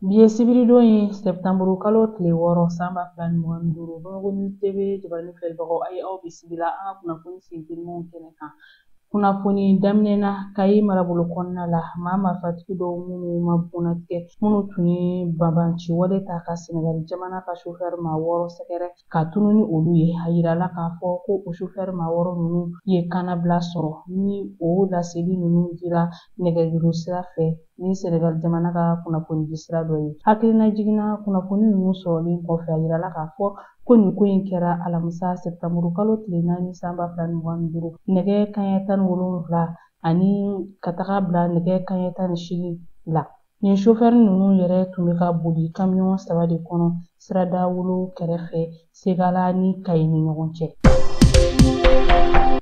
Biye sibiri don ye Sɛpitɛnburu kalo tile 6 san 2025 Bamakɔ News TV jabaranin filɛbagaw a ye aw bisimila an ka kunnafoni sentelenw kɛnɛ kan. Kunnafoni daminɛ na Kayi marabolo kɔnɔna la maa marifatigi dɔw minnu ma bunnatigɛ minnu tun ye banbanci wale ta ka Sɛnɛgali jamana ka sofɛri maa 6 sɛgɛrɛ ka tunun ni olu ye a yirala k'a fɔ ko o sofɛri maa 6 ninnu ye kannabila sɔrɔ ni o laseli ninnu dira nɛgɛjuru sira fɛ ni Sɛnɛgali jamana ka kunnafoni di sira dɔ ye. Hakilina jiginna kunnafoni ninnu sɔrɔlen kɔfɛ a yirala k'a fɔ ko nin ko in kɛra alamisa Sɛpitɛnburu kalo tile 4 san 2025 nɛgɛ kanɲɛ 17 ani ka taga bila nɛgɛ kanɲɛ 18 la. Nin sofɛri ninnu yɛrɛ tun bɛ ka boli kamiyon 3 de kɔnɔ sirada wolo kɛrɛfɛ Segala ni Kayi ni ɲɔgɔn cɛ.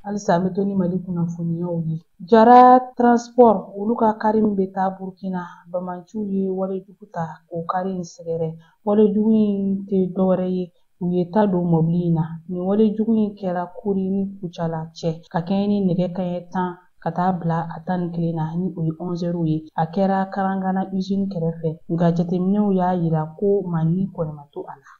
Halisa an bɛ to ni Mali kunnafoniyaw ye. Jara Transport olu ka kari min bɛ taa Burukina Bamanciw ye walejugu ta k'o kari in sɛgɛrɛ. Walejugu in tɛ dɔwɛrɛ ye u ye ta don mɔbili in na. Nin walejugu in kɛra Kuri ni Kucala cɛ ka kɛɲɛ ni nɛgɛ kanɲɛ 10 ka taa bila a 11 na ni o ye 11 heures ye. A kɛra Karangana usine kɛrɛfɛ nka jateminɛw y'a yira ko Mali kɔni ma to a la.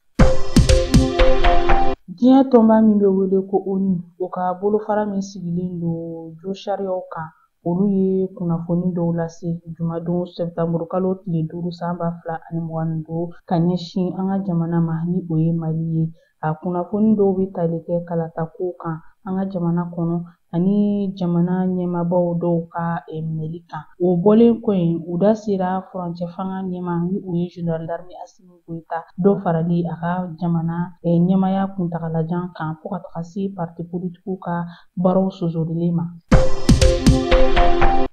Diɲɛ tɔnba min bɛ wele ko ONU o ka bolofara min sigilen don jo sariyaw kan olu ye kunnafoni dɔw lase jumadon Sɛpitɛnburu kalo tile 5 san 2025 ka ɲɛsin an ka jamana ma ni o ye Mali ye. A kunnafoni dɔw bɛ tali kɛ kalatakow kan an ka jamana kɔnɔ ani jamana ɲɛmaabaw dɔw ka minɛli kan. O bɔlen kɔ yen u da sera furancɛ fanga ɲɛma ni o ye Général d'armée Asimi Goyita dɔ farali a ka jamana ɲɛmaya kuntagalajan kan fo ka taga se parti politigiw ka baaraw sosolilen ma.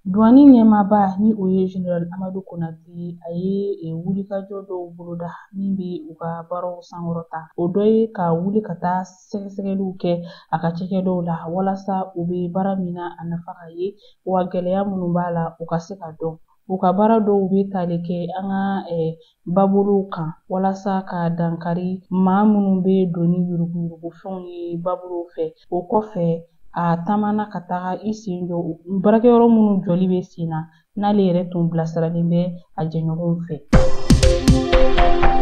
Douane ɲɛmaaba ni o ye Général Amadu Konate a ye wulikajɔ dɔw boloda min bɛ u ka baaraw sankɔrɔta. O dɔ ye ka wuli ka taa sɛgɛsɛgɛliw kɛ a ka cɛkɛdaw la walasa u bɛ baara min na a nafa ka ye wa gɛlɛya minnu b'a la u ka se ka dɔn. U ka baara dɔw bɛ tali kɛ an ka babolow kan walasa ka dankari maa minnu bɛ don ni yuruguyurugufɛnw ye babolow fɛ. O kɔfɛ a taamana ka taga i sen jɔ baarakɛyɔrɔ minnu jɔli bɛ sen na n'ale yɛrɛ tun bilasiralen bɛ a jɛɲɔgɔnw fɛ.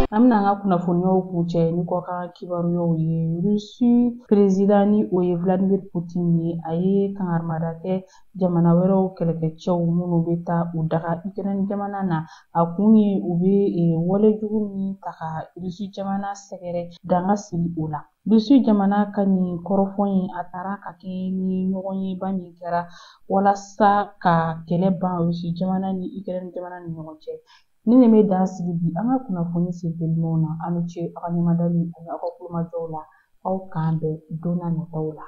An bɛna an ka kunnafoniyaw kuncɛ ni kɔkan kibaruyaw ye. Rusi perezida ni o ye Vladimir Putin ye a ye kangarimada kɛ jamana wɛrɛw kɛlɛkɛcɛw minnu bɛ taa u daga Ukraine jamana na. A kun ye u bɛ walejugu min ta ka Rusi jamana sɛgɛrɛ danga sigi o la. Rusi jamana ka nin kɔrɔfɔ in a taara ka kɛ ni ɲɔgɔn yeba min kɛra walasa ka kɛlɛ ban Rusi jamana ni Ukraine jamana ni ɲɔgɔn cɛ. Ni nin bɛ dan sigi bi an ka kunnafoni sentelenw na an ni ce aw ka ɲɛmadali ani aw ka kulomajɔw la aw k'an bɛn don n'a nataw la.